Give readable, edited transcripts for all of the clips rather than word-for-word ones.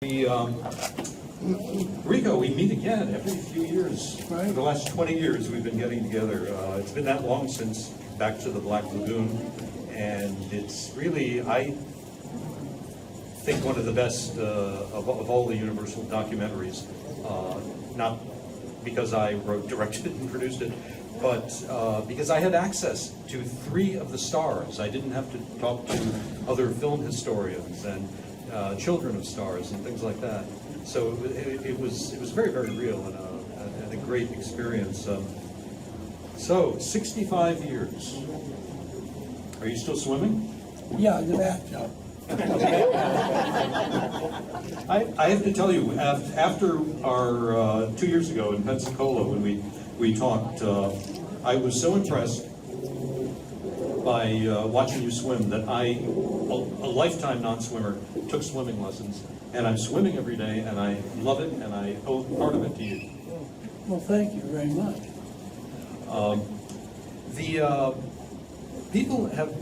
We, Ricou, we meet again every few years. Right. For the last 20 years, we've been getting together. It's been that long since Back to the Black Lagoon, and it's really, I think, one of the best of all the Universal documentaries. Not because I wrote, directed, and produced it, but because I had access to 3 of the stars. I didn't have to talk to other film historians and children of stars and things like that. So it was very, very real and a great experience. So 65 years. Are you still swimming? Yeah, in the bathtub. I have to tell you, after our 2 years ago in Pensacola when we talked, I was so impressed by watching you swim that a lifetime non-swimmer, took swimming lessons, and I'm swimming every day, and I love it, and I owe part of it to you. Well, thank you very much. The people have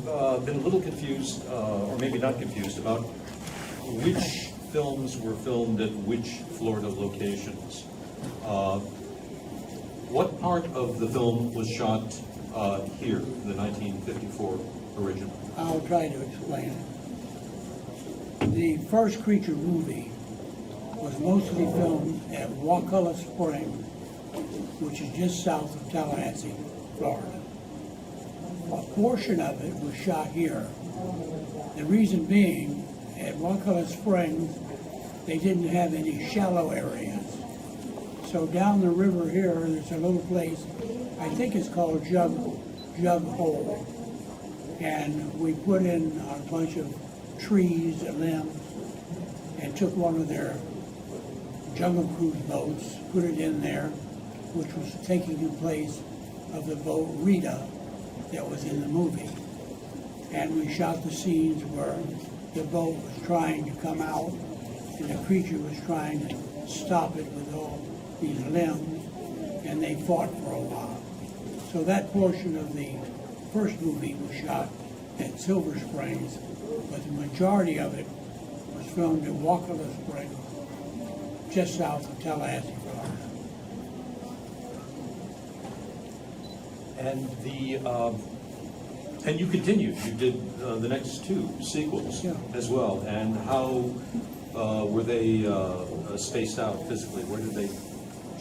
been a little confused, or maybe not confused, about which films were filmed at which Florida locations. What part of the film was shot here, the 1954 original? I'll try to explain it. The first Creature movie was mostly filmed at Wakulla Springs, which is just south of Tallahassee, Florida. A portion of it was shot here. The reason being, at Wakulla Springs, they didn't have any shallow areas. So down the river here, there's a little place, I think it's called Jug Hole. And we put in a bunch of trees and limbs and took one of their Jungle Cruise boats, put it in there, which was taking the place of the boat Rita that was in the movie. And we shot the scenes where the boat was trying to come out and the creature was trying to stop it with all these limbs, and they fought for a while. So that portion of the first movie was shot at Silver Springs, but the majority of it was filmed at Wakulla Springs, just south of Tallahassee, Florida. And you continued. You did the next 2 sequels as well. And how were they spaced out physically? Where did they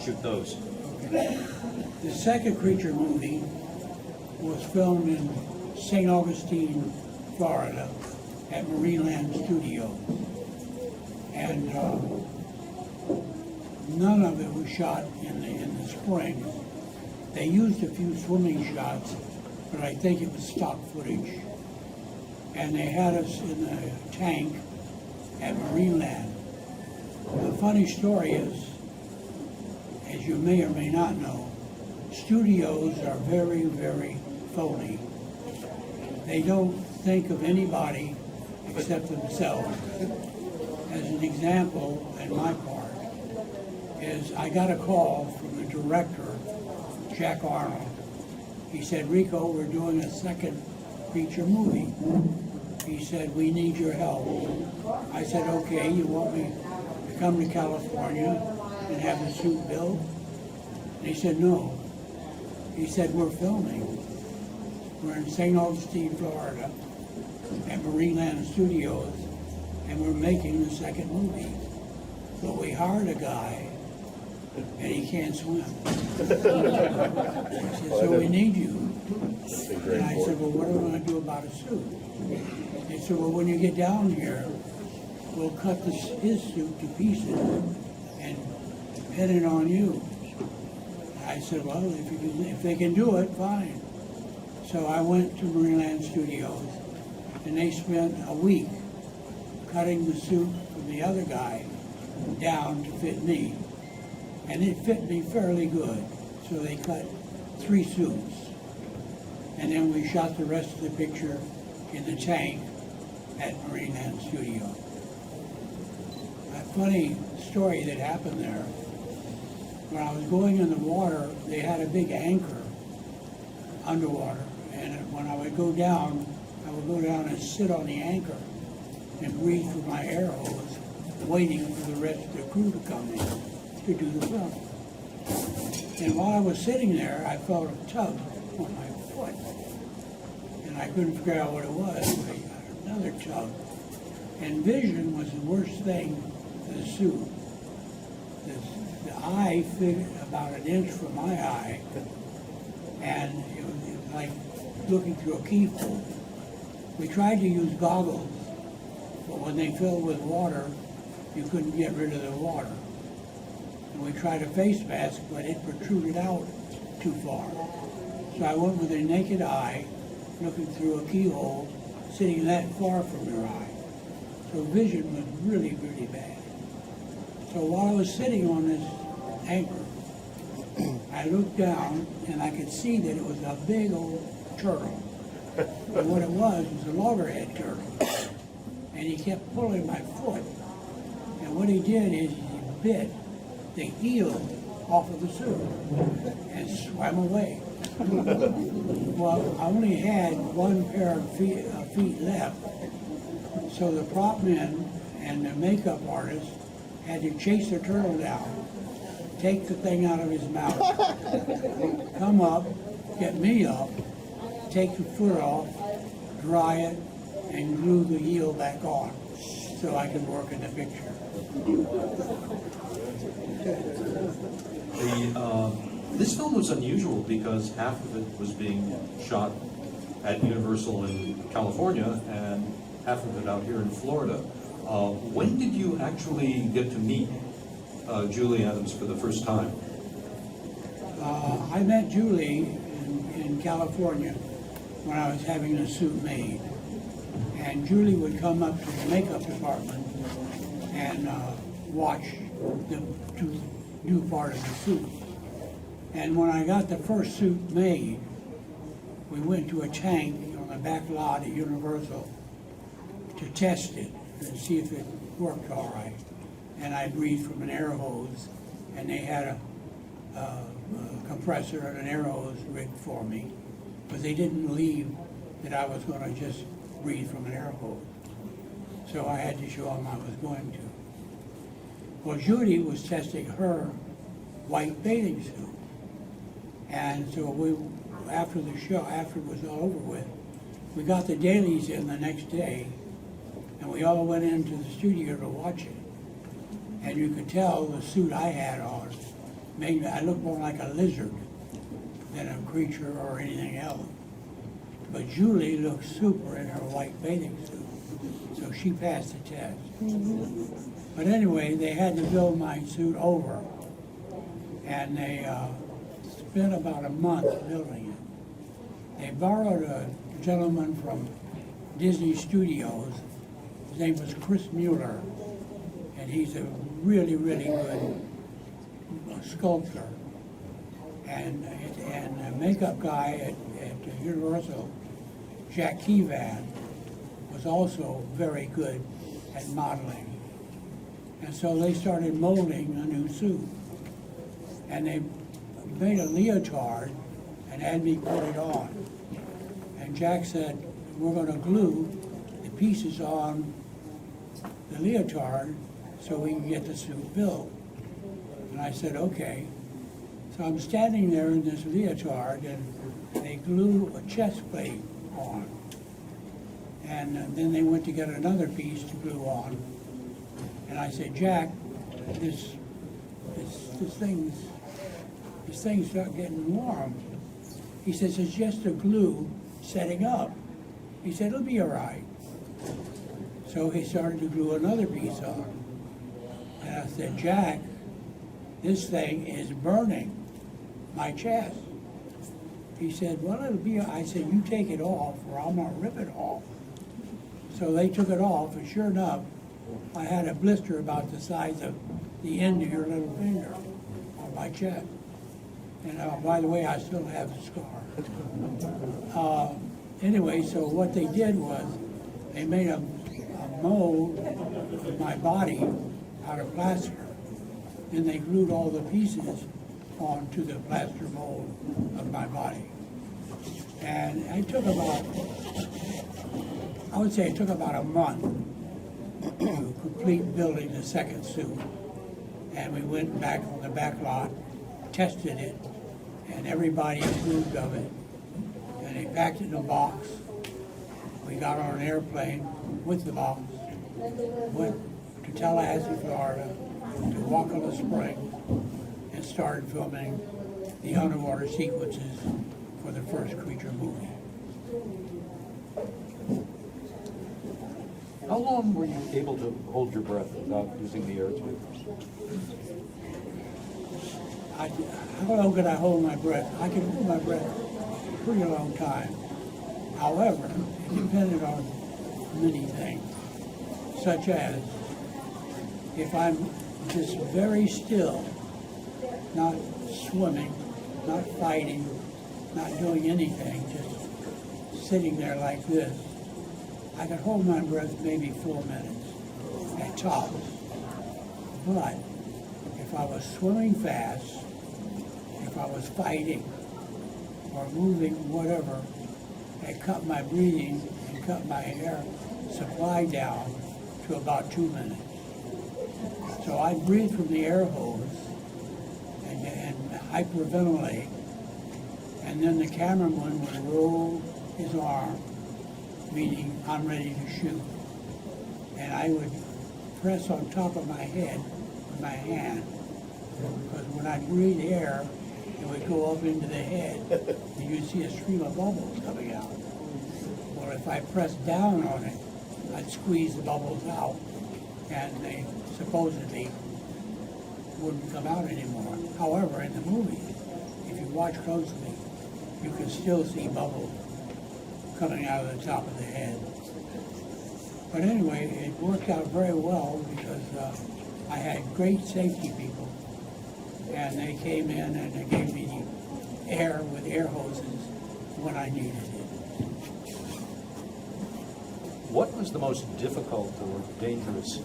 shoot those? Okay. The second Creature movie was filmed in St. Augustine, Florida, at Marineland Studios. And none of it was shot in the springs. They used a few swimming shots, but I think it was stock footage. And they had us in a tank at Marineland. The funny story is, as you may or may not know, studios are very, very phony. They don't think of anybody except themselves. As an example, on my part, is I got a call from the director, Jack Arnold. He said, "Ricou, we're doing a second feature movie." He said, "We need your help." I said, "Okay, you want me to come to California and have the suit built?" And he said, "No." He said, "We're filming. We're in St. Augustine, Florida, at Marineland Studios, and we're making the second movie. But we hired a guy, and he can't swim." He said, "So we need you." And I said, "Well, what are we going to do about a suit?" They said, "Well, when you get down here, we'll cut his suit to pieces and pin it on you." I said, "Well, if they can do it, fine." So I went to Marineland Studios, and they spent a week cutting the suit from the other guy down to fit me. And it fit me fairly good. So they cut 3 suits. And then we shot the rest of the picture in the tank at Marineland Studios. A funny story that happened there. When I was going in the water, they had a big anchor underwater. And when I would go down and sit on the anchor and breathe through my air hose waiting for the rest of the crew to come in to do the film. And while I was sitting there, I felt a tug on my foot. And I couldn't figure out what it was. I got another tug. And vision was the worst thing for the suit. The eye fit about an inch from my eye, and it was like looking through a keyhole. We tried to use goggles, but when they filled with water, you couldn't get rid of the water. And we tried a face mask, but it protruded out too far. So I went with a naked eye, looking through a keyhole, sitting that far from your eye. So vision was really, really bad. So while I was sitting on this anchor, I looked down and I could see that it was a big old turtle. And what it was a loggerhead turtle. And he kept pulling my foot. And what he did is he bit the heel off of the suit and swam away. Well, I only had one pair of feet left. So the prop men and the makeup artist had to chase the turtle down, take the thing out of his mouth, come up, get me up, take the foot off, dry it, and glue the heel back on so I could work in the picture. This film was unusual because half of it was being shot at Universal in California and half of it out here in Florida. When did you actually get to meet Julie Adams for the first time? I met Julie in California when I was having a suit made. And Julie would come up to the makeup department and watch them do part of the suit. And when I got the first suit made, we went to a tank on the back lot at Universal to test it and see if it worked all right. And I breathed from an air hose, and they had a compressor and an air hose rigged for me, but they didn't believe that I was going to just breathe from an air hose. So I had to show them I was going to. Well, Judy was testing her white bathing suit. And so after the show, after it was all over with, we got the dailies in the next day, and we all went into the studio to watch it. And you could tell the suit I had on made me, I looked more like a lizard than a creature or anything else. But Julie looked super in her white bathing suit, so she passed the test. But anyway, they had to build my suit over, and they spent about a month building it. They borrowed a gentleman from Disney Studios. His name was Chris Mueller, and he's a really, really good sculptor. And the makeup guy at Universal, Jack Keevan, was also very good at modeling. And so they started molding a new suit. And they made a leotard and had me put it on. And Jack said, we're going to glue the pieces on the leotard so we can get the suit built. And I said, okay. So I'm standing there in this leotard, and they glue a chest plate on. And then they went to get another piece to glue on. And I said, Jack, this thing's not getting warm. He says, it's just the glue setting up. He said, it'll be all right. So he started to glue another piece on. And I said, Jack, this thing is burning my chest. He said, well, it'll be, I said, you take it off or I'm gonna rip it off. So they took it off, and sure enough, I had a blister about the size of the end of your little finger on my chest. And by the way, I still have the scar. Anyway, so what they did was they made a mold of my body out of plaster. And they glued all the pieces onto the plaster mold of my body. And it took about, I would say it took about a month to complete building the second suit. And we went back on the back lot, tested it, and everybody approved of it. And they packed it in a box. We got on an airplane with the box, went to Tallahassee, Florida, to Wakala Springs, and started filming the underwater sequences for the first Creature movie. How long were you able to hold your breath without using the air tube? How long could I hold my breath? I could hold my breath a pretty long time. However, it depended on many things, such as if I'm just very still, not swimming, not fighting, not doing anything, just sitting there like this, I could hold my breath maybe 4 minutes at tops. But if I was swimming fast, if I was fighting or moving whatever, it cut my breathing and cut my air supply down to about 2 minutes. So I'd breathe from the air hose and hyperventilate, and then the cameraman would roll his arm, meaning I'm ready to shoot. And I would press on top of my head with my hand, because when I breathe air, it would go up into the head, and you'd see a stream of bubbles coming out. Or if I pressed down on it, I'd squeeze the bubbles out, and they supposedly wouldn't come out anymore. However, in the movie, if you watch closely, you can still see bubbles coming out of the top of the head. But anyway, it worked out very well because I had great safety people, and they came in and they gave me the air with air hoses when I needed it. What was the most difficult or dangerous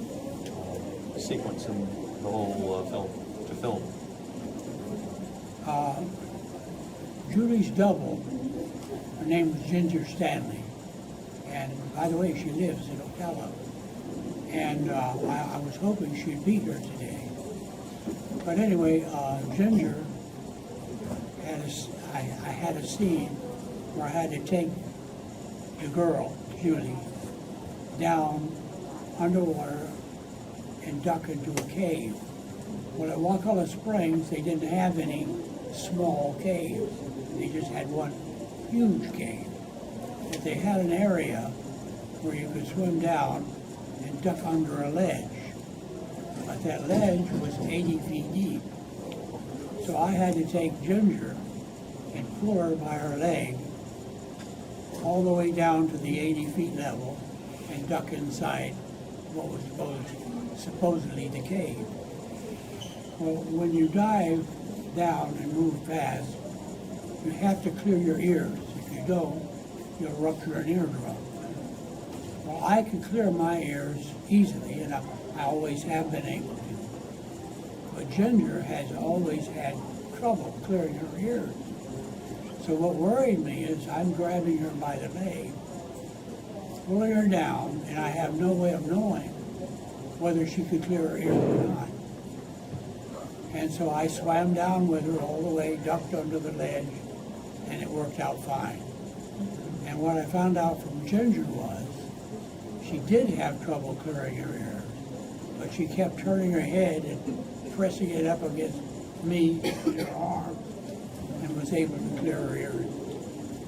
sequence in the whole film to film? Julie's double, her name was Ginger Stanley, and by the way, she lives in Ocala. And I was hoping she'd be here today. But anyway, Ginger I had a scene where I had to take the girl, Julie, down underwater and duck into a cave. Well, at Wakala Springs, they didn't have any small caves. They just had one huge cave. But they had an area where you could swim down and duck under a ledge. But that ledge was 80 feet deep. So I had to take Ginger and pull her by her leg all the way down to the 80 feet level and duck inside what was supposedly the cave. Well, when you dive down and move fast, you have to clear your ears. If you don't, you'll rupture an eardrum. Well, I can clear my ears easily, and I always have been able to. But Ginger has always had trouble clearing her ears. So what worried me is I'm grabbing her by the leg, pulling her down, and I have no way of knowing whether she could clear her ears or not. And so I swam down with her all the way, ducked under the ledge, and it worked out fine. And what I found out from Ginger was she did have trouble clearing her ears, but she kept turning her head and pressing it up against me with her arms and was able to clear her ears,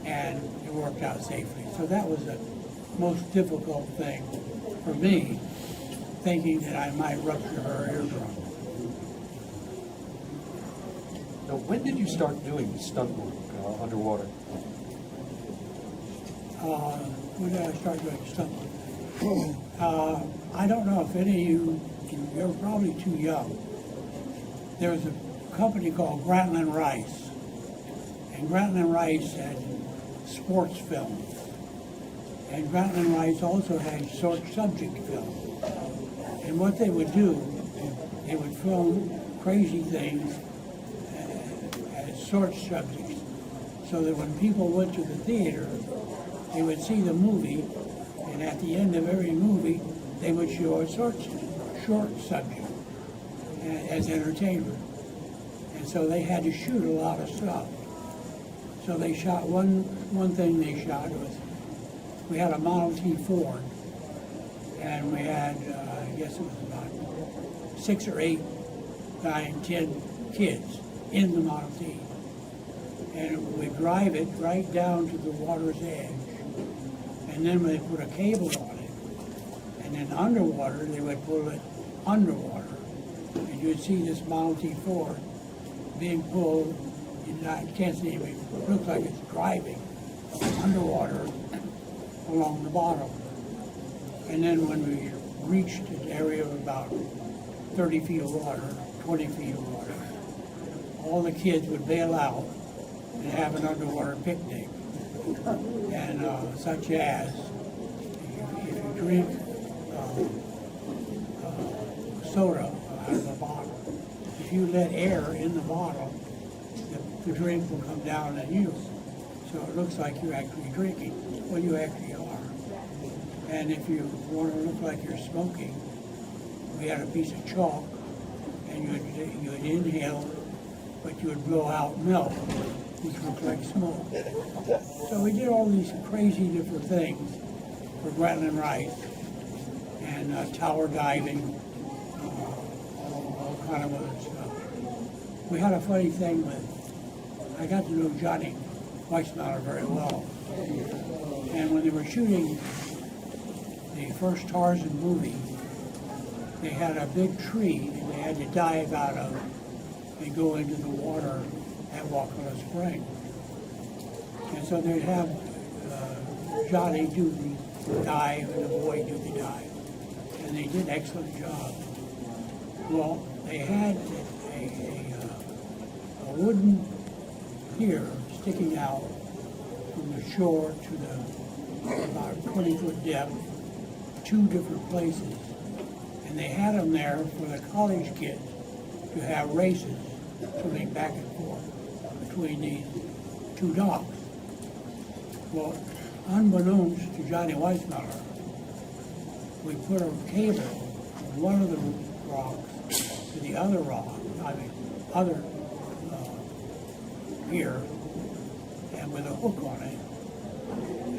and it worked out safely. So that was the most difficult thing for me, thinking that I might rupture her eardrum. Now, when did you start doing stunt work underwater? When did I start doing stunt work? I don't know if any of you, you're probably too young. There was a company called Grantland Rice, and Grantland Rice had sports films, and Grantland Rice also had short subject films. And what they would do, they would film crazy things as short subjects, so that when people went to the theater, they would see the movie, and at the end of every movie, they would show a short subject as entertainment. And so they had to shoot a lot of stuff. So they shot one thing they shot was, we had a Model T Ford, and we had, I guess it was about 6 or 8, 9, 10 kids in the Model T. And we drive it right down to the water's edge. And then they put a cable on it. And then underwater, they would pull it underwater. And you'd see this Model T Ford being pulled, you can't see it, it looks like it's driving underwater along the bottom. And then when we reached an area of about 30 feet of water, 20 feet of water, all the kids would bail out and have an underwater picnic. And such as, if you drink soda out of a bottle, if you let air in the bottle, the drink will come down on you. So it looks like you're actually drinking. Well, you actually are. And if you want to look like you're smoking, we had a piece of chalk, and you would inhale, but you would blow out milk, which looked like smoke. So we did all these crazy different things for Grantland Rice, and tower diving, all kind of other stuff. We had a funny thing I got to know Johnny Weissmuller very well. And when they were shooting the first Tarzan movie, they had a big tree that they had to dive out of and go into the water at Wakala Spring. And so they'd have Johnny do the dive and the boy do the dive. And they did an excellent job. Well, they had a wooden pier sticking out from the shore to the about 20-foot depth, 2 different places. And they had them there for the college kids to have races swimming back and forth between these 2 docks. Well, unbeknownst to Johnny Weissmuller, we put a cable from one of the rocks to the other rock, other pier, and with a hook on it.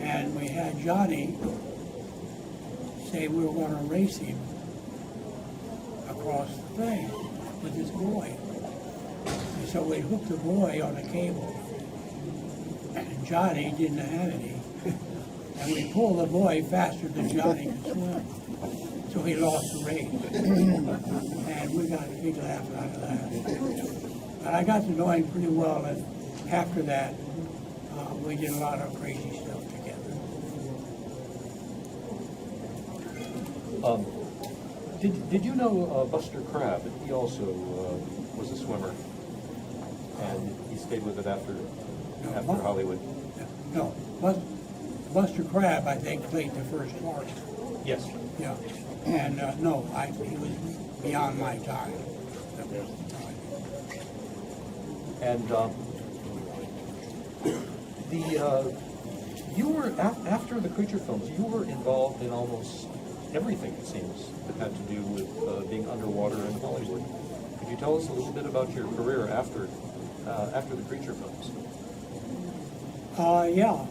And we had Johnny say we were going to race him across the thing with his boy. And so we hooked the boy on a cable, and Johnny didn't have any. And we pulled the boy faster than Johnny could swim. So he lost the race. And we got a big laugh out of that. But I got to know him pretty well, and after that, we did a lot of crazy stuff together. Did you know Buster Crabbe? He also was a swimmer, and he stayed with it after Hollywood. No, Buster Crabbe, I think, played the first part. Yes. Yeah, and no, he was beyond my time. And you were after the Creature films. You were involved in almost everything, it seems, that had to do with being underwater in Hollywood. Could you tell us a little bit about your career after the Creature films? Yeah.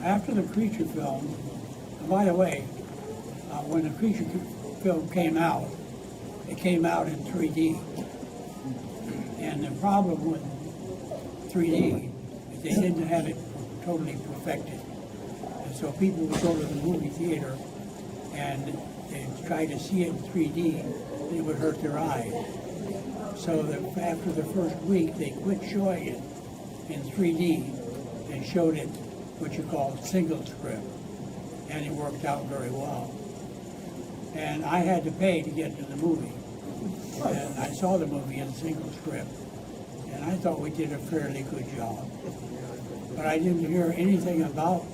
After the Creature film, by the way, when the Creature film came out, it came out in 3D. And the problem with 3D is they didn't have it totally perfected. And so people would go to the movie theater and they'd try to see it in 3D, it would hurt their eyes. So after the first week, they quit showing it in 3D and showed it what you call single script. And it worked out very well. And I had to pay to get to the movie. And I saw the movie in single script. And I thought we did a fairly good job. But I didn't hear anything about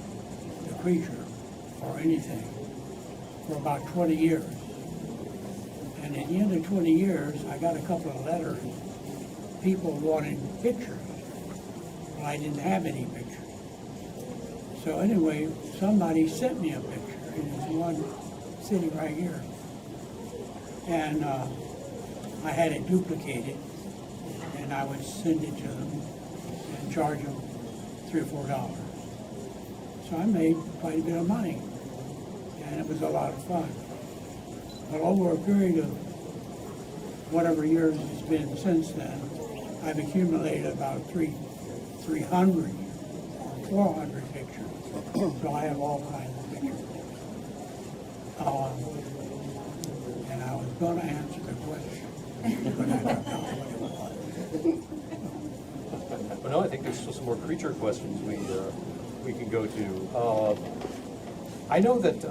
the Creature or anything for about 20 years. And at the end of 20 years, I got a couple of letters, people wanting pictures. Well, I didn't have any pictures. So anyway, somebody sent me a picture, and it's one sitting right here. And I had it duplicated, and I would send it to them and charge them $3 or $4. So I made quite a bit of money, and it was a lot of fun. But over a period of whatever years it's been since then, I've accumulated about 300 or 400 pictures. So I have all kinds of pictures. And I was going to answer the question, but I don't know what it was. Well, no, I think there's still some more creature questions we can go to. I know that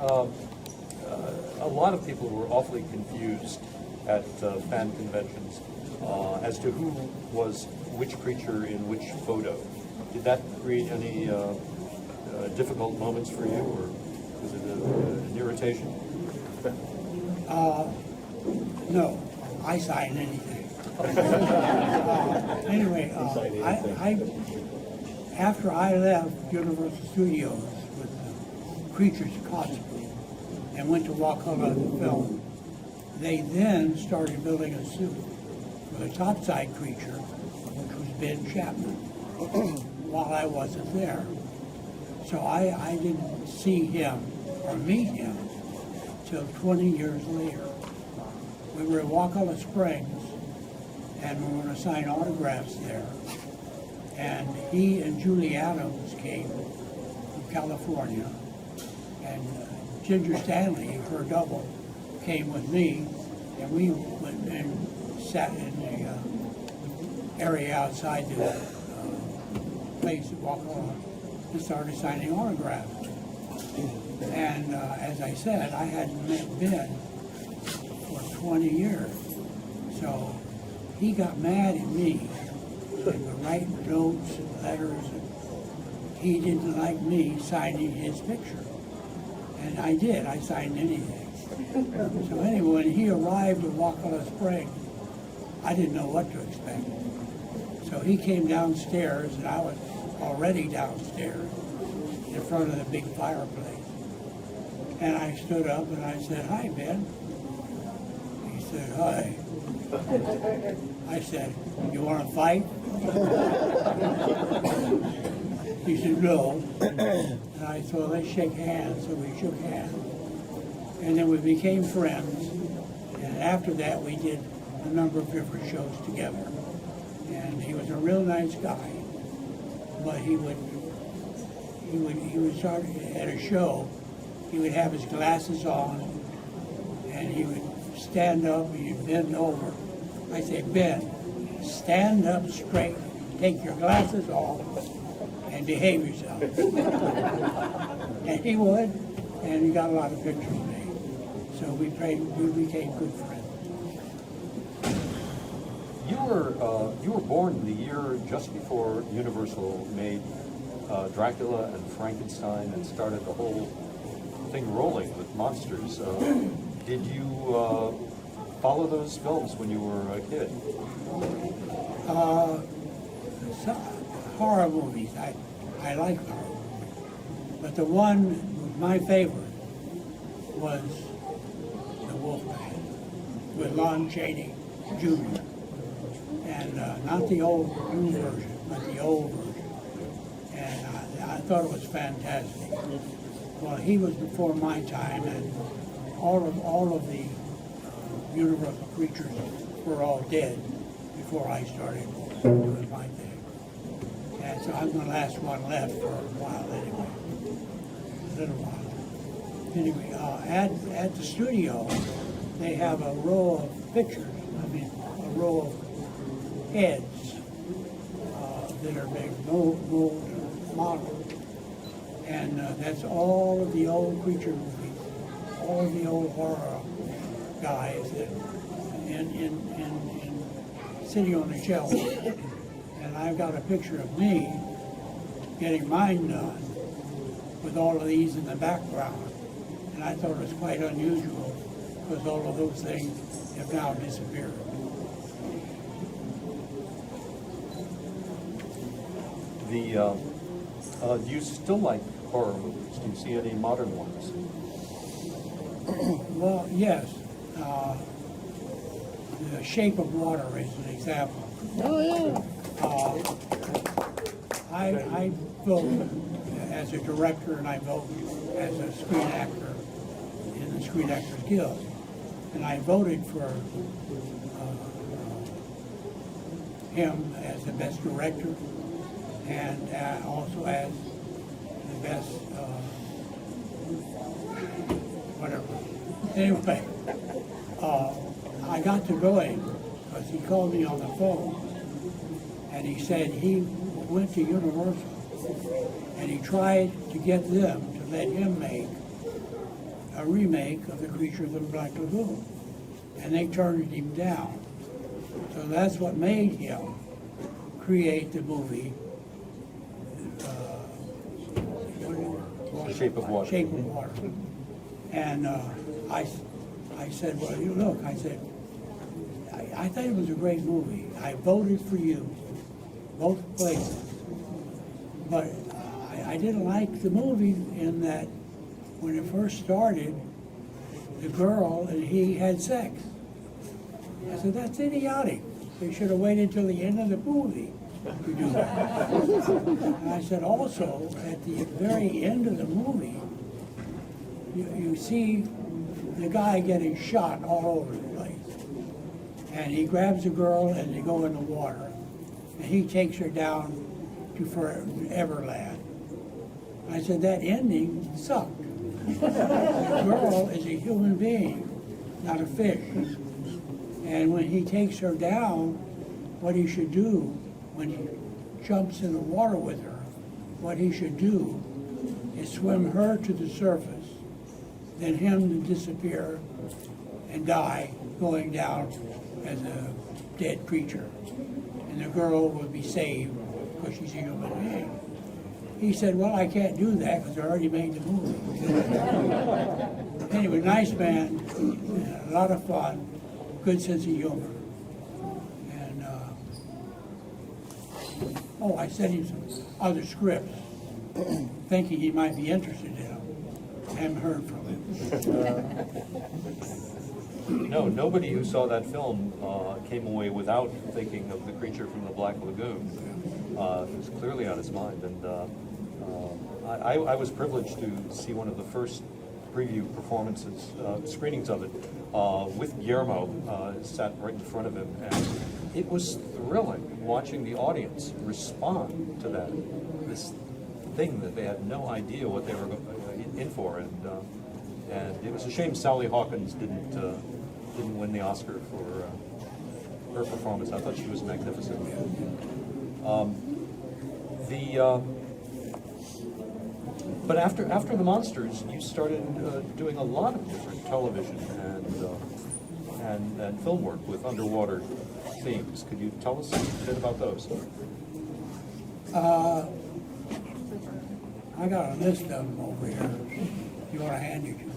a lot of people were awfully confused at fan conventions as to who was which creature in which photo. Did that create any difficult moments for you, or was it an irritation? No, I sign anything. Anyway, after I left Universal Studios with the Creatures cosplay and went to Wakulla the film, they then started building a suit for the topside creature, which was Ben Chapman, while I wasn't there. So I didn't see him or meet him till 20 years later. We were at Wakulla Springs, and we were going to sign autographs there. And he and Julie Adams came from California, and Ginger Stanley, her double, came with me, and we went and sat in the area outside the place at Wakulla and started signing autographs. And as I said, I hadn't met Ben for 20 years. So he got mad at me and would write notes and letters. And he didn't like me signing his picture. And I did. I signed anything. So anyway, when he arrived at Wakulla Springs, I didn't know what to expect. So he came downstairs, and I was already downstairs in front of the big fireplace. And I stood up and I said, "Hi, Ben." He said, "Hi." I said, "You want to fight?" He said, "No." And I said, "Well, let's shake hands." So we shook hands. And then we became friends. And after that, we did a number of different shows together. And he was a real nice guy. But he would start at a show. He would have his glasses on, and he would stand up, and he'd bend over. I say, "Ben, stand up straight, take your glasses off, and behave yourself." And he would, and he got a lot of pictures made. So we became good friends. You were born the year just before Universal made Dracula and Frankenstein and started the whole thing rolling with monsters. Did you follow those films when you were a kid? Some horror movies, I like horror movies. But the one, my favorite, was The Wolfman with Lon Chaney Jr. And not the old new version, but the old version. And I thought it was fantastic. Well, he was before my time, and all of the Universal creatures were all dead before I started doing my thing. And so I'm the last one left for a while anyway, a little while. Anyway, at the studio, they have a row of pictures, a row of heads that are being mold modeled. And that's all of the old creature movies, all of the old horror guys that in sitting on the shelf. And I've got a picture of me getting mine done with all of these in the background. And I thought it was quite unusual because all of those things have now disappeared. Do you still like horror movies? Do you see any modern ones? Well, yes. The Shape of Water is an example. Oh, yeah. I vote as a director and I vote as a screen actor in the Screen Actors Guild. And I voted for him as the best director and also as the best whatever. Anyway, I got to going because he called me on the phone and he said he went to Universal and he tried to get them to let him make a remake of The Creatures of the Black Lagoon, and they turned him down. So that's what made him create the movie The Shape of Water. Shape of Water. And I said, well, you look, I said, I thought it was a great movie. I voted for you, both places. But I didn't like the movie in that when it first started, the girl and he had sex. I said, that's idiotic. They should have waited till the end of the movie to do that. And I said, also, at the very end of the movie, you see the guy getting shot all over the place. And he grabs the girl and they go in the water. And he takes her down to Foreverland. I said, that ending sucked. The girl is a human being, not a fish. And when he takes her down, what he should do, when he jumps in the water with her, what he should do is swim her to the surface, then him to disappear and die going down as a dead creature. And the girl would be saved because she's a human being. He said, well, I can't do that because I already made the movie. Anyway, nice man, a lot of fun, good sense of humor. And, I sent him some other scripts, thinking he might be interested in them. I haven't heard from him. No, nobody who saw that film came away without thinking of The Creature from the Black Lagoon. It was clearly on his mind, and I was privileged to see one of the first preview performances, screenings of it, with Guillermo, sat right in front of him, and it was thrilling watching the audience respond to that, this thing that they had no idea what they were in for, and it was a shame Sally Hawkins didn't win the Oscar for her performance. I thought she was magnificent. But after the Monsters, you started doing a lot of different television and film work with underwater themes. Could you tell us a bit about those? I got a list of them over here. You want to hand it to me?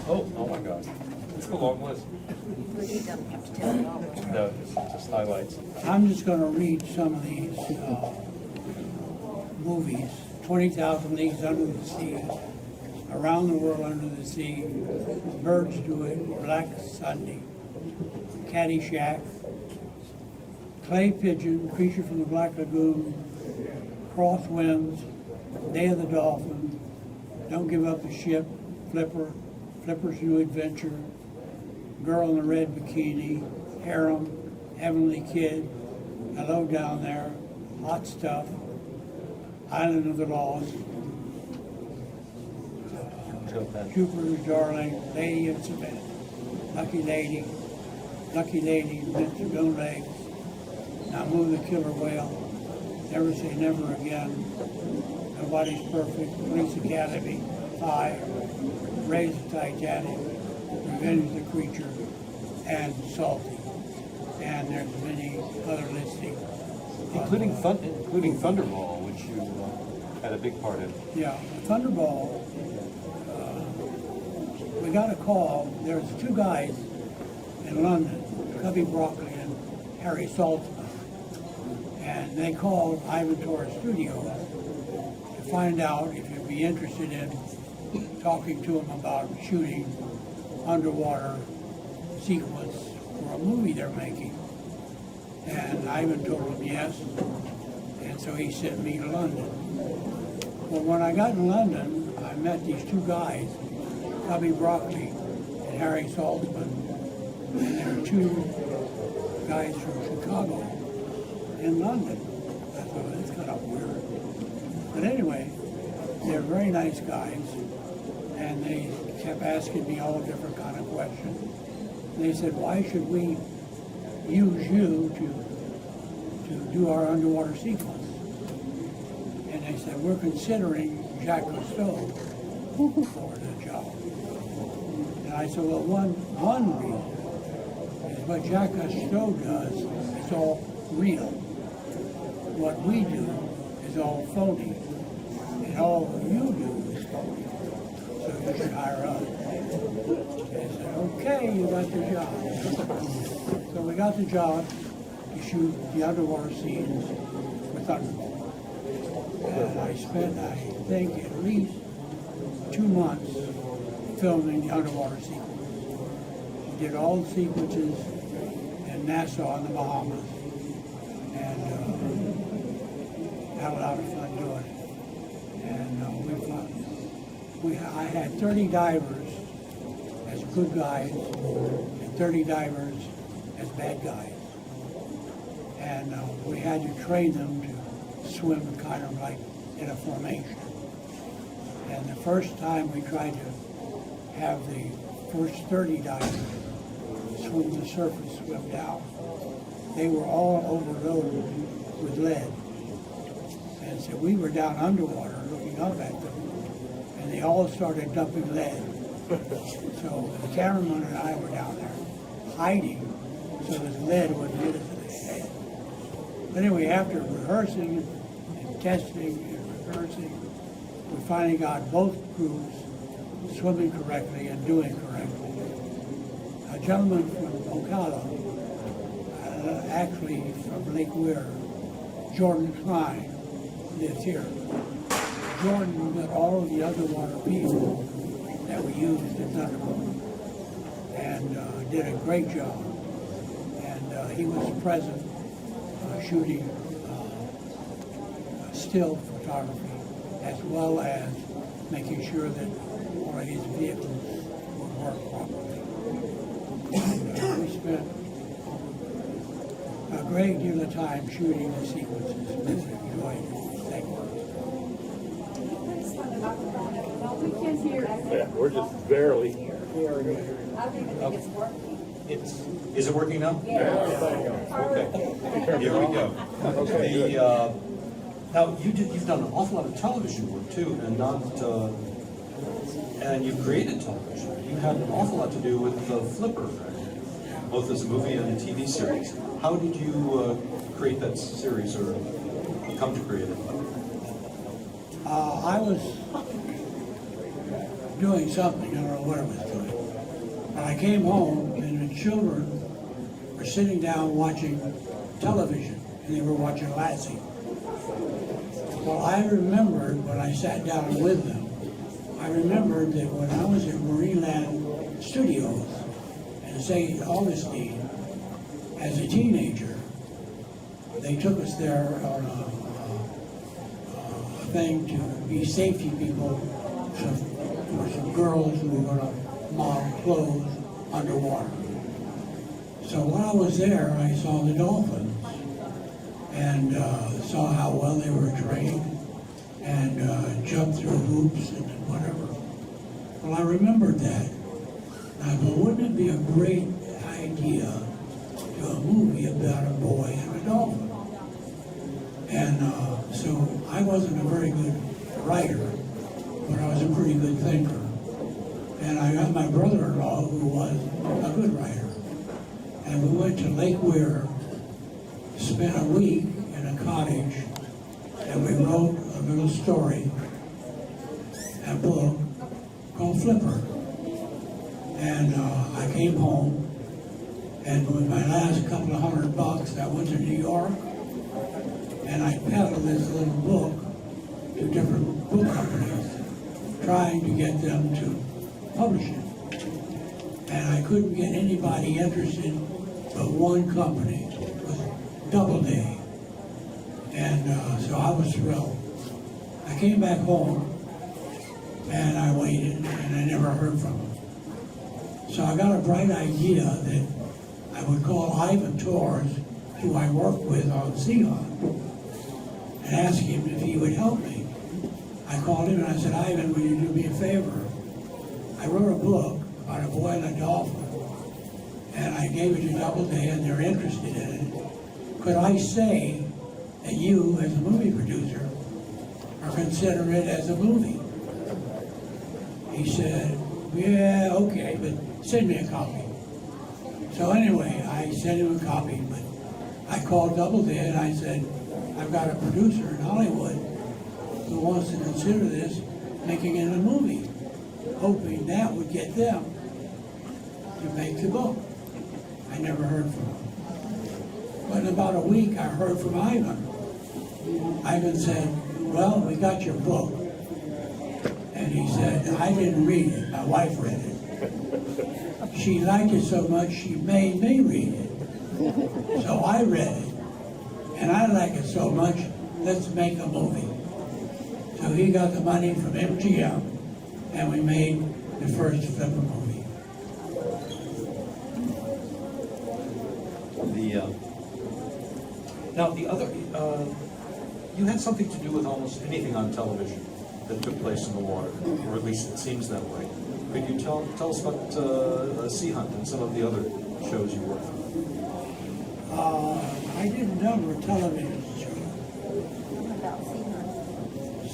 Oh my God. It's a long list. No, just highlights. I'm just going to read some of these movies. 20,000 Leagues Under the Sea, Around the World Under the Sea, Birds Do It, Black Sunday, Caddyshack, Clay Pigeon, Creature from the Black Lagoon, Cross Winds, Day of the Dolphin, Don't Give Up the Ship, Flipper's New Adventure, Girl in the Red Bikini, Harem, Heavenly Kid, Hello Down There, Hot Stuff, Island of the Lost, Jupiter's Darling, Lady of Savannah, Lucky Lady, Mr. No Legs, Namu the Killer Whale, Never Say Never Again, Nobody's Perfect, Police Academy, 5, Raise the Titanic, Revenge of the Creature, and Salty. And there's many other listings. Including Thunderball, which you had a big part in. Yeah, Thunderball, we got a call. There was two guys in London, Cubby Broccoli and Harry Saltzman. And they called Ivan Torres Studios to find out if you'd be interested in talking to him about shooting underwater sequence for a movie they're making. And Ivan told him yes, and so he sent me to London. Well, when I got in London, I met these two guys, Cubby Broccoli and Harry Saltzman, and there were two guys from Chicago in London. I thought, that's kind of weird. But anyway, they're very nice guys, and they kept asking me all different kind of questions. And they said, why should we use you to do our underwater sequence? And they said, we're considering Jacques Cousteau for the job. And I said, well, one reason is what Jacques Cousteau does is all real. What we do is all phony. And all you do is phony. So you should hire us. They said, okay, you got the job. So we got the job to shoot the underwater scenes for Thunderball. And I spent, I think, at least 2 months filming the underwater sequences. We did all the sequences in Nassau in the Bahamas. And had a lot of fun doing it. And I had 30 divers as good guys and 30 divers as bad guys. And we had to train them to swim kind of like in a formation. And the first time we tried to have the first 30 divers swim the surface, swim down, they were all overloaded with lead. And so we were down underwater looking up at them, and they all started dumping lead. So the cameraman and I were down there hiding so this lead wouldn't hit us in the head. But anyway, after rehearsing and testing and rehearsing, we finally got both crews swimming correctly and doing correctly. A gentleman from Ocala, actually from Lake Weir, Jordan Klein, lives here. Jordan met all of the underwater people that we used in Thunderball and did a great job. And he was present shooting still photography as well as making sure that all of his vehicles would work properly. And we spent a great deal of time shooting the sequences. We enjoyed it. Thank you. We can't hear. Yeah, we're just barely. I don't even think it's working. Is it working now? Okay, here we go. Okay, Now, you've done an awful lot of television work too, and and you've created television. You had an awful lot to do with Flipper, both as a movie and a TV series. How did you create that series, or come to create it? I was doing something, I don't know what I was doing. But I came home and the children were sitting down watching television, and they were watching Lassie. Well, I remembered when I sat down with them, I remembered that when I was at Marineland Studios in St. Augustine, as a teenager, they took us there on a thing to be safety people for some girls who were going to model clothes underwater. So while I was there, I saw the dolphins and saw how well they were trained and jumped through hoops and whatever. Well, I remembered that. And I thought, wouldn't it be a great idea to do a movie about a boy and a dolphin? And so I wasn't a very good writer, but I was a pretty good thinker. And I got my brother-in-law, who was a good writer. And we went to Lake Weir, spent a week in a cottage, and we wrote a little story, a book called Flipper. And I came home, and with my last couple of $100, I went to New York, and I peddled this little book to different book companies, trying to get them to publish it. And I couldn't get anybody interested but one company, it was Doubleday. And so I was thrilled. I came back home and I waited and I never heard from him. So I got a bright idea that I would call Ivan Torres, who I worked with on Zeon, and ask him if he would help me. I called him and I said, Ivan, will you do me a favor? I wrote a book about a boy and a dolphin, and I gave it to Doubleday and they're interested in it. Could I say that you, as a movie producer, are considering it as a movie? He said, yeah, okay, but send me a copy. So anyway, I sent him a copy, but I called Doubleday and I said, I've got a producer in Hollywood who wants to consider this, making it a movie, hoping that would get them to make the book. I never heard from him. But in about a week, I heard from Ivan. Ivan said, well, we got your book. And he said, I didn't read it, my wife read it. She liked it so much, she made me read it. So I read it, and I like it so much, let's make a movie. So he got the money from MGM, and we made the first Flipper movie. Now, the other, you had something to do with almost anything on television that took place in the water, or at least it seems that way. Could you tell us about Sea Hunt and some of the other shows you worked on? I did a number of television shows. About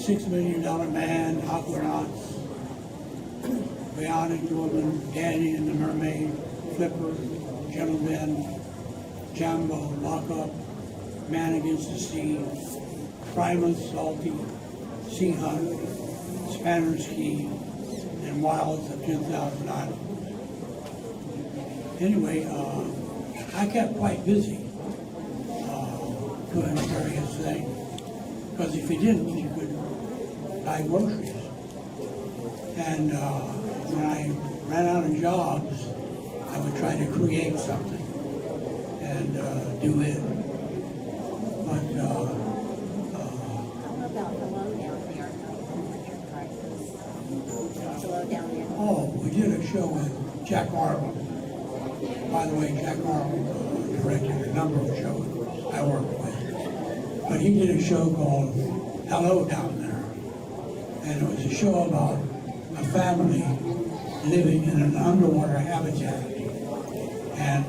seeing $6 Million Man, Aquanauts, Bionic Woman, Danny and the Mermaid, Flipper, Gentleman, Jumbo, Lockup, Man Against the Sea, Primus, Salty, Sea Hunt, Spanner Ski, and Wilds of 10,000 Islands. Anyway, I kept quite busy doing various things, because if you didn't, you could buy groceries. And when I ran out of jobs, I would try to create something and do it. But how about the lowdown there? The lowdown there. oh, we did a show with Jack Arnold. By the way, Jack Arnold directed a number of shows I worked with. But he did a show called Hello Down There. And it was a show about a family living in an underwater habitat. And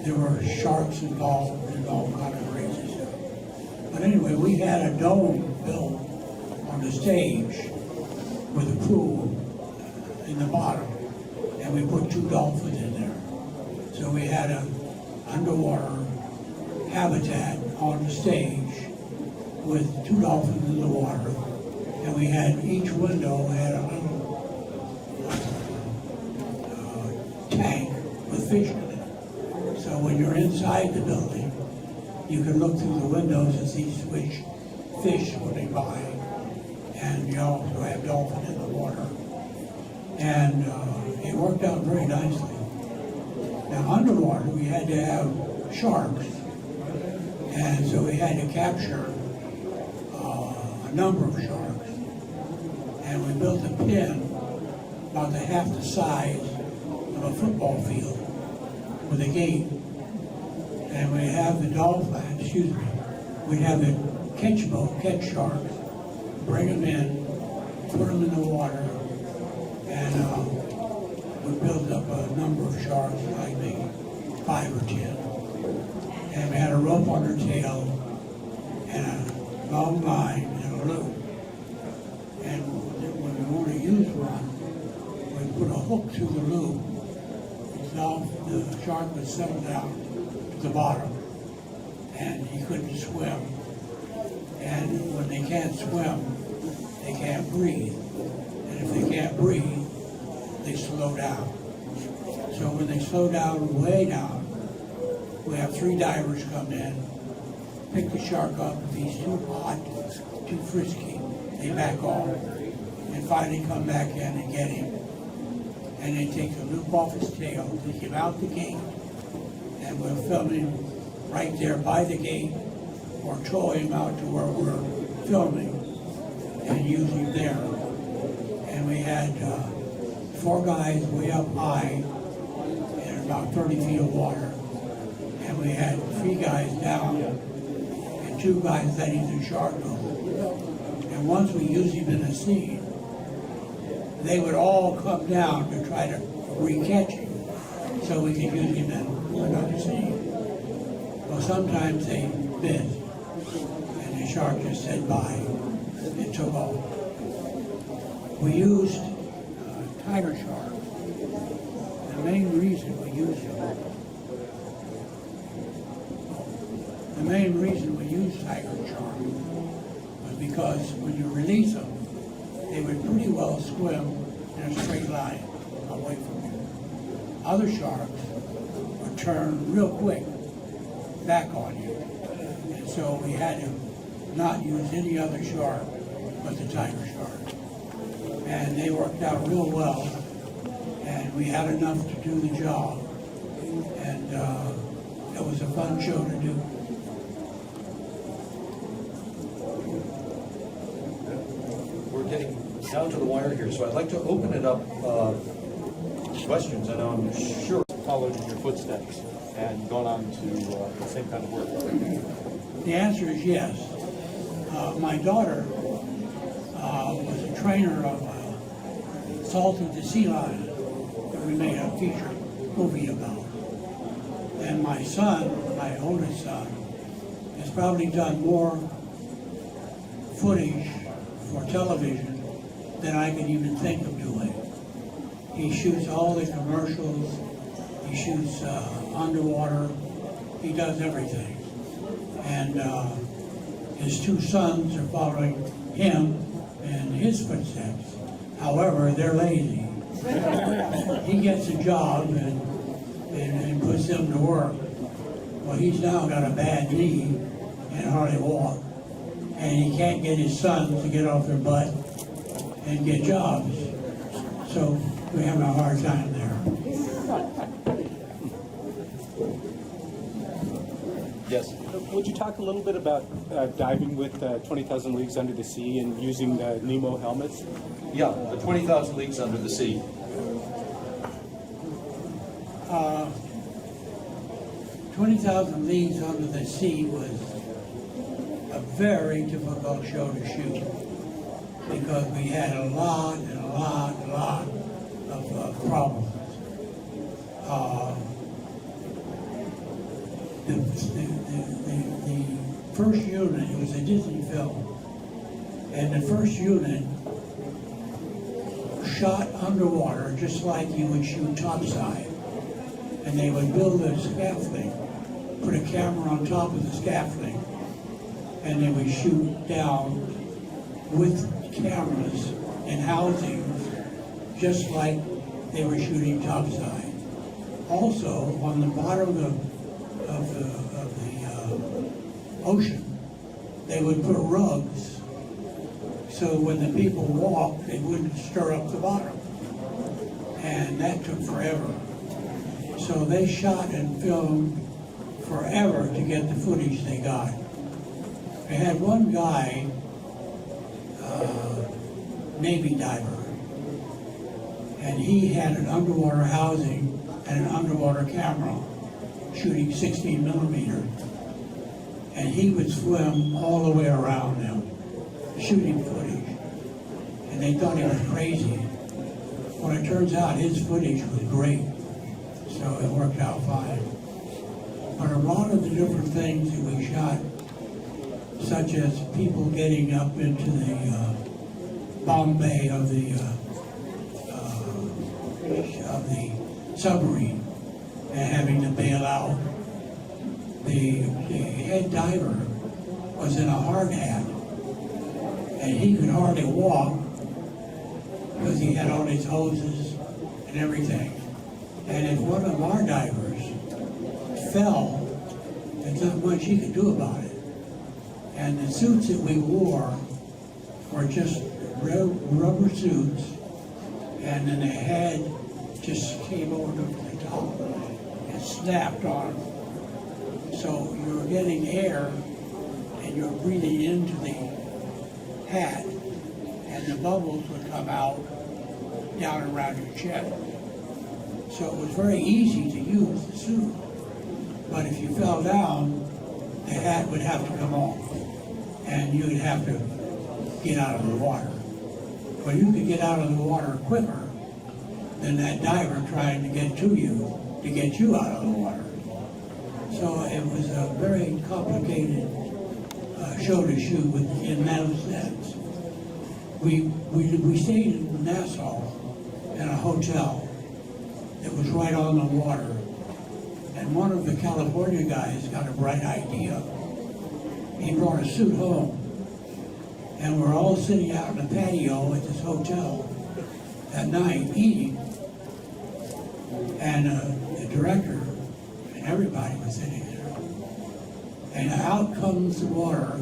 there were sharks involved and all kind of crazy stuff. But anyway, we had a dome built on the stage with a pool in the bottom. And we put 2 dolphins in there. So we had an underwater habitat on the stage with 2 dolphins in the water. And we had, each window had a little tank with fish in it. So when you're inside the building, you can look through the windows and see which fish swimming by. And you also have dolphins in the water. And it worked out very nicely. Now underwater, we had to have sharks. And so we had to capture a number of sharks. And we built a pen about half the size of a football field with a gate. And we have the we'd have the catch boat, catch sharks, bring them in, put them in the water, and we built up a number of sharks, like maybe 5 or 10. And we had a rope on their tail, and a long line, and a loop. And when we want to use one, we put a hook through the loop. The shark would settle down to the bottom, and he couldn't swim. And when they can't swim, they can't breathe. And if they can't breathe, they slow down. So when they slow down, way down, we have 3 divers come in, pick the shark up. If he's too hot, too frisky, they back off. and finally come back in and get him. And they take the loop off his tail, take him out the gate, and we'll film him right there by the gate, or tow him out to where we're filming and use him there. And we had 4 guys way up high in about 30 feet of water. And we had 3 guys down and 2 guys letting the shark go. And once we used him in a scene, they would all come down to try to re-catch him so we could use him in another scene. Well, sometimes they missed, and the shark just said bye and took off. We used tiger shark. The main reason we used tiger shark was because when you release them, they would pretty well swim in a straight line away from you. Other sharks would turn real quick back on you. And so we had to not use any other shark but the tiger shark. And they worked out real well, and we had enough to do the job. And it was a fun show to do. We're getting down to the wire here, so I'd like to open it up to questions, and I'm sure. Followed in your footsteps and gone on to the same kind of work. The answer is yes. My daughter was a trainer of salted the sea lion that we made a feature movie about. And my son, my oldest son, has probably done more footage for television than I can even think of doing. He shoots all the commercials, he shoots underwater, he does everything. And his 2 sons are following him in his footsteps. However, they're lazy. He gets a job and puts them to work. Well, he's now got a bad knee and hardly walk. And he can't get his sons to get off their butt and get jobs. So we're having a hard time there. Yes. Would you talk a little bit about diving with 20,000 Leagues Under the Sea and using the Nemo helmets? Yeah, the 20,000 Leagues Under the Sea. 20,000 Leagues Under the Sea was a very difficult show to shoot because we had a lot of problems. The first unit, it was a Disney film, and the first unit shot underwater just like you would shoot topside. And they would build a scaffolding, put a camera on top of the scaffolding, and they would shoot down with cameras and housings just like they were shooting topside. Also, on the bottom of the ocean, they would put rugs so when the people walked, they wouldn't stir up the bottom. And that took forever. So they shot and filmed forever to get the footage they got. They had one guy, Navy diver, and he had an underwater housing and an underwater camera shooting 16 millimeter. And he would swim all the way around them, shooting footage. And they thought he was crazy. Well, it turns out his footage was great, so it worked out fine. But a lot of the different things that we shot, such as people getting up into the bomb bay of the submarine and having to bail out. The head diver was in a hard hat, and he could hardly walk because he had all these hoses and everything. And if one of our divers fell, there's not much he could do about it. And the suits that we wore were just rubber suits, and then the head just came over the top and snapped on. So you're getting air and you're breathing into the hat, and the bubbles would come out down around your chest. So it was very easy to use the suit. But if you fell down, the hat would have to come off, and you would have to get out of the water. But you could get out of the water quicker than that diver trying to get to you to get you out of the water. So it was a very complicated show to shoot in that sense. We stayed in Nassau in a hotel that was right on the water. And one of the California guys got a bright idea. He brought a suit home. And we're all sitting out in the patio at this hotel that night eating. And the director and everybody was sitting there. And out comes the water,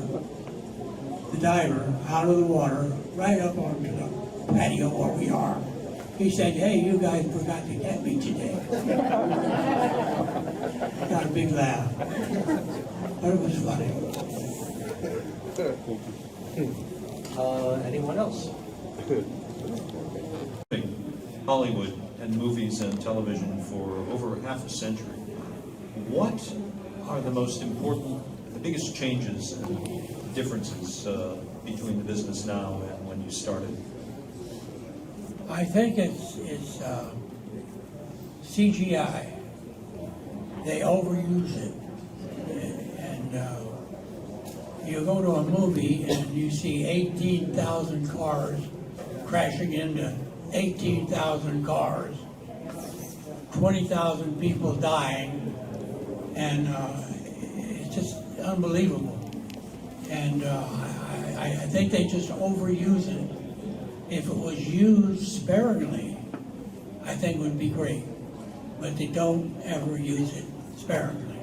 the diver out of the water, right up onto the patio where we are. He said, "Hey, you guys forgot to get me today." Got a big laugh. But it was funny. Anyone else? Hollywood and movies and television for over half a century. What are the most important, the biggest changes and differences between the business now and when you started? I think it's CGI. They overuse it. And you go to a movie and you see 18,000 cars crashing into 18,000 cars, 20,000 people dying, and it's just unbelievable. And I think they just overuse it. If it was used sparingly, I think it would be great. But they don't ever use it sparingly.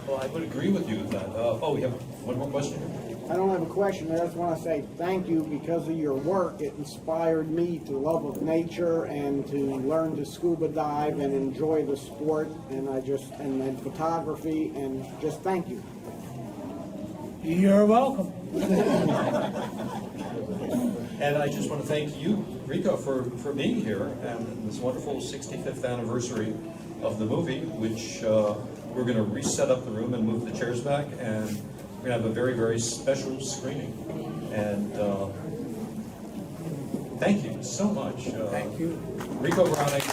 Well, I would agree with you with that. We have one more question. I don't have a question, I just want to say thank you. Because of your work, it inspired me to love of nature and to learn to scuba dive and enjoy the sport, and and photography, and just thank you. You're welcome. And I just want to thank you, Ricou, for being here and this wonderful 65th anniversary of the movie, which we're going to reset up the room and move the chairs back, and we're going to have a very, very special screening. And thank you so much. Thank you. Ricou Browning.